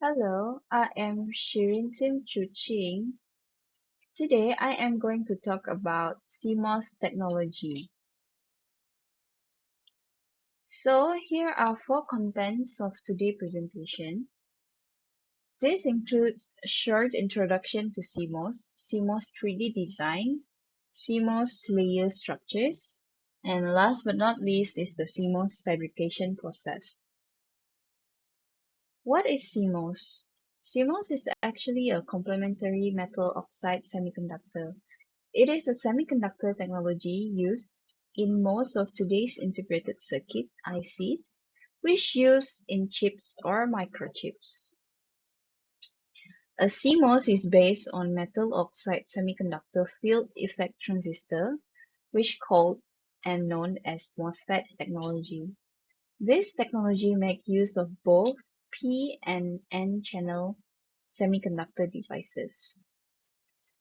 Hello, I am Shirin Sim Chu Ching. Today I am going to talk about Cmos technology. So here are four contents of today's presentation. This includes a short introduction to Cmos, Cmos 3D design, Cmos layer structures, and last but not least is the Cmos fabrication process. What is CMOS? CMOS is actually a complementary metal oxide semiconductor. It is a semiconductor technology used in most of today's integrated circuit ICs, which use in chips or microchips. A CMOS is based on metal oxide semiconductor field effect transistor, which called and known as MOSFET technology. This technology makes use of both P and N channel semiconductor devices.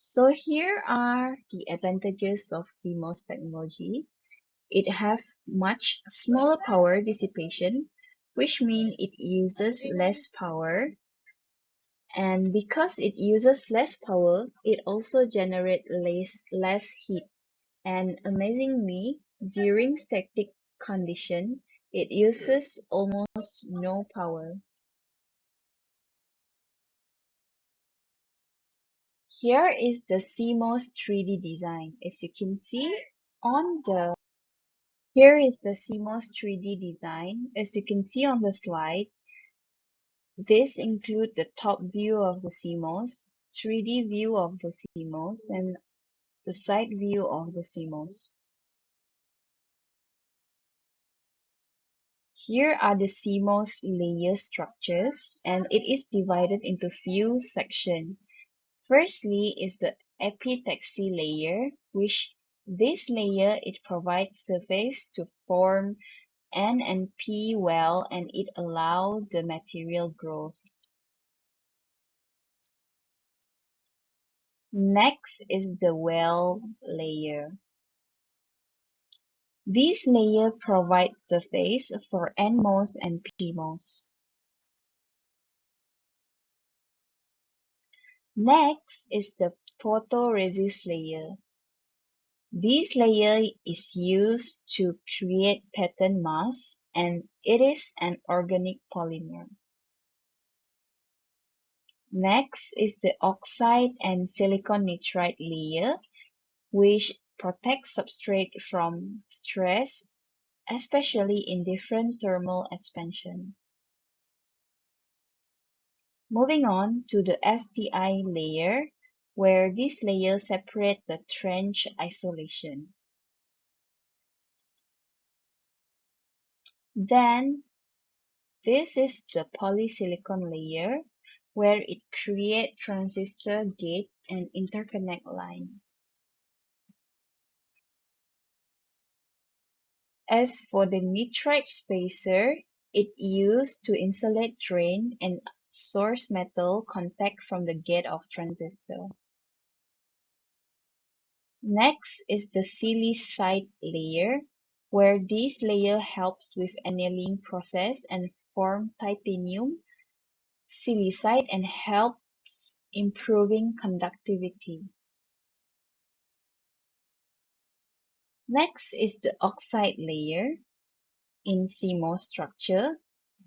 So here are the advantages of CMOS technology. It have much smaller power dissipation, which means it uses less power. And because it uses less power, it also generates less heat. And amazingly, during static condition, it uses almost no power. Here is the CMOS 3D design. As you can see on the Here is the CMOS 3D design. As you can see on the slide, this includes the top view of the CMOS, 3D view of the CMOS, and the side view of the CMOS. Here are the CMOS layer structures, and it is divided into few sections. Firstly is the epitaxy layer, which this layer it provides surface to form N and P well and it allows the material growth. Next is the well layer. This layer provides surface for NMOS and PMOS. Next is the photoresist layer. This layer is used to create pattern mask and it is an organic polymer. Next is the oxide and silicon nitride layer, which protects substrate from stress, especially in different thermal expansion. Moving on to the STI layer, where this layer separates the trench isolation. Then this is the polysilicon layer, where it creates transistor gate and interconnect line. As for the nitride spacer, it used to insulate drain and source metal contact from the gate of transistor. Next is the silicide layer, where this layer helps with annealing process and form titanium silicide and helps improving conductivity. Next is the oxide layer in CMOS structure.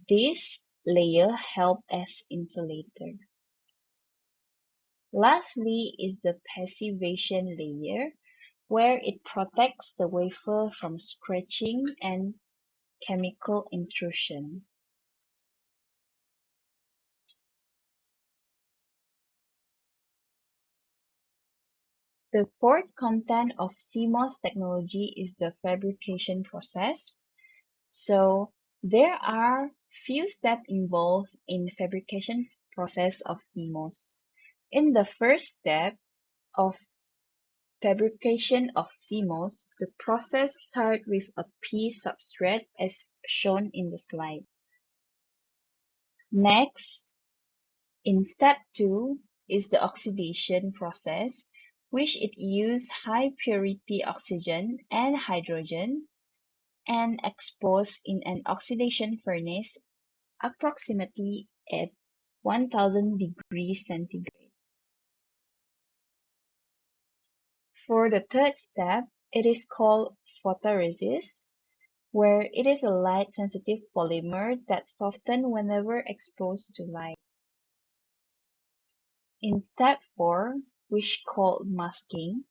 This layer helps as insulator. Lastly is the passivation layer, where it protects the wafer from scratching and chemical intrusion. The fourth content of CMOS technology is the fabrication process. So there are few steps involved in fabrication process of CMOS. In the first step of fabrication of CMOS, the process starts with a P substrate as shown in the slide. Next, in step 2 is the oxidation process, which it uses high purity oxygen and hydrogen and exposed in an oxidation furnace approximately at 1000 degrees centigrade. For the third step, it is called photoresist, where it is a light-sensitive polymer that softens whenever exposed to light. In step 4, which called masking,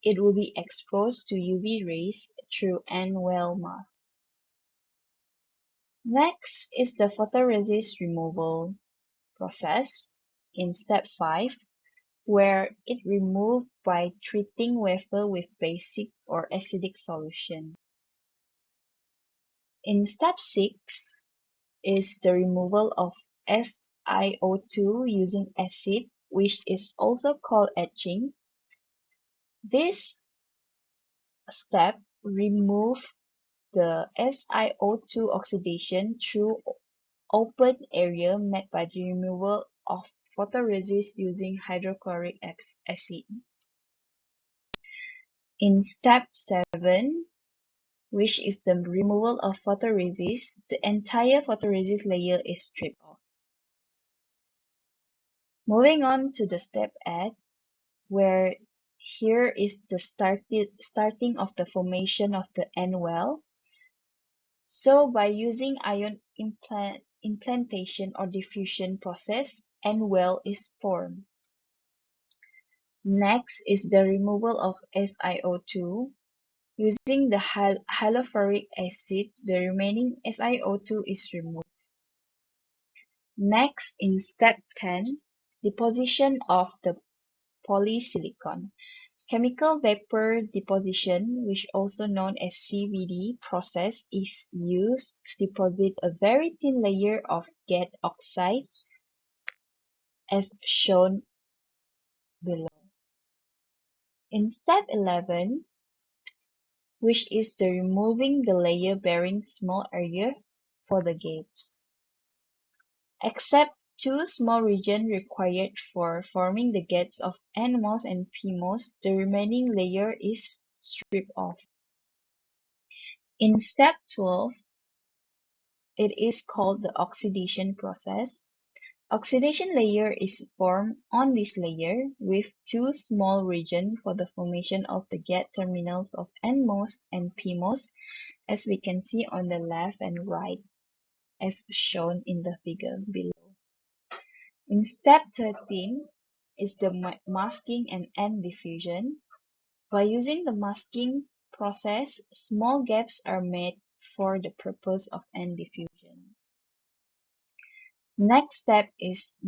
it will be exposed to UV rays through N-well mask. Next is the photoresist removal process in step 5, where it removed by treating wafer with basic or acidic solution. In step 6 is the removal of SiO2 using acid, which is also called etching. This step removes the SiO2 oxidation through open area made by the removal of photoresist using hydrochloric acid. In step 7, which is the removal of photoresist, the entire photoresist layer is stripped off. Moving on to the step 8, where here is the starting of the formation of the N-well. So by using ion implantation or diffusion process, N-well is formed. Next is the removal of SiO2. Using the hydrofluoric acid, the remaining SiO2 is removed. Next, in step 10, deposition of the polysilicon. Chemical vapor deposition, which also known as CVD process, is used to deposit a very thin layer of gate oxide as shown below. In step 11, which is the removing the layer bearing small area for the gates. Except two small regions required for forming the gates of Cmos and Pmos, the remaining layer is stripped off. In step 12, it is called the oxidation process. Oxidation layer is formed on this layer with two small regions for the formation of the gate terminals of Nmos and Pmos, as we can see on the left and right, as shown in the figure below. In step 13 is the masking and N diffusion. By using the masking process, small gaps are made for the purpose of N diffusion. Next step is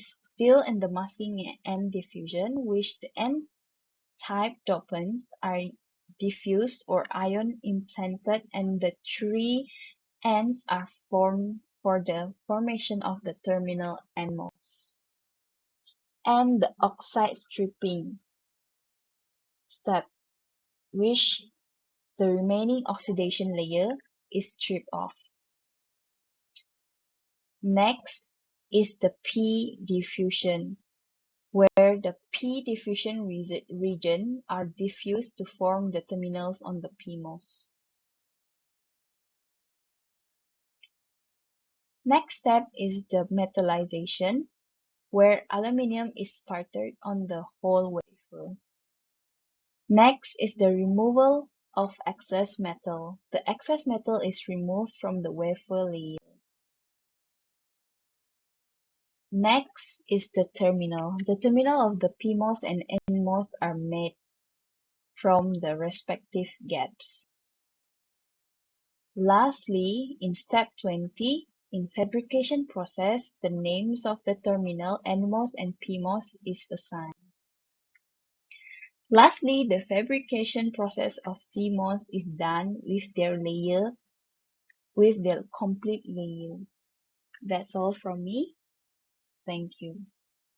still in the masking and diffusion, which the N-type dopants are diffused or ion implanted, and the three ends are formed for the formation of the terminal Nmos. And the oxide stripping step, which the remaining oxidation layer is stripped off. Next is the P diffusion, where the P diffusion region are diffused to form the terminals on the PMOS. Next step is the metallization, where aluminum is spattered on the whole wafer. Next is the removal of excess metal. The excess metal is removed from the wafer layer. Next is the terminal. The terminal of the PMOS and NMOS are made from the respective gaps. Lastly, in step 20, in fabrication process, the names of the terminal NMOS and PMOS is assigned. Lastly, the fabrication process of Cmos is done with their complete layer. That's all from me. Thank you.